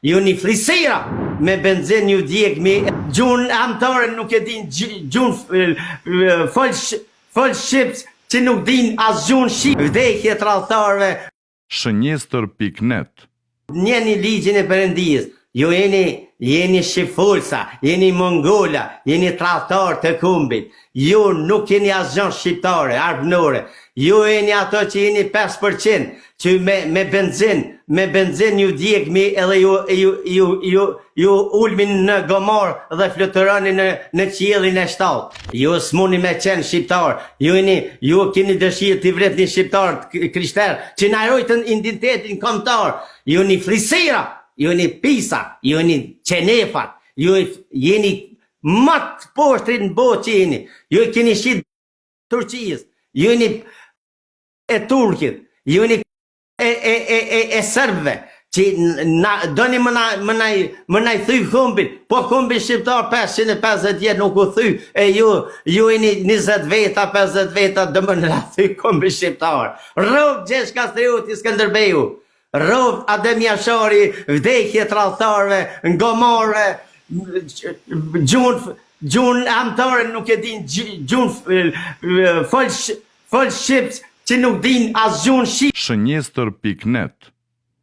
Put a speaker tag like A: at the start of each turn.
A: Ju një flisera me benzin ju djeg me gjun amtare nuk e din gjun fol shqips që nuk din as gjun shqip. Vdekje tradhtarëve.
B: Shënjestër.net.
A: Njeni ligjin e Perëndisë. Ju jeni shqipfolsa, jeni mongola, jeni tradhtar të kumbit. Ju nuk jeni asgjë shqiptare, arbënore. Ju jeni ato që jeni 5% që me benzin ju djeg mi edhe ju ulmin në gomor dhe fluturoni në qiellin e shtatë. Ju s'muni me qenë shqiptar. Ju keni dëshirë të vretni shqiptar krishterë që na rojtën identitetin kombëtar. Ju një flisera, ju një pisa, ju një qenefat, ju jeni matë poshtrin në botë që jeni. Ju keni shqit Turqisë, ju një e Turkit, ju një e Serbëve, që doni më naj thy kumbin, po kumbin shqiptar 550 jetë nuk u thy, e ju jeni 20 veta, 50 veta, dë më në thy kumbin shqiptar. Rrov Gjesh Kastrioti Skënderbeu, rrov Adem Jashari, vdekje tradhtarëve, ngomore, gjun amtare nuk e din gjun fol shqips që nuk din as gjun shqip.
B: Shënjestër.net.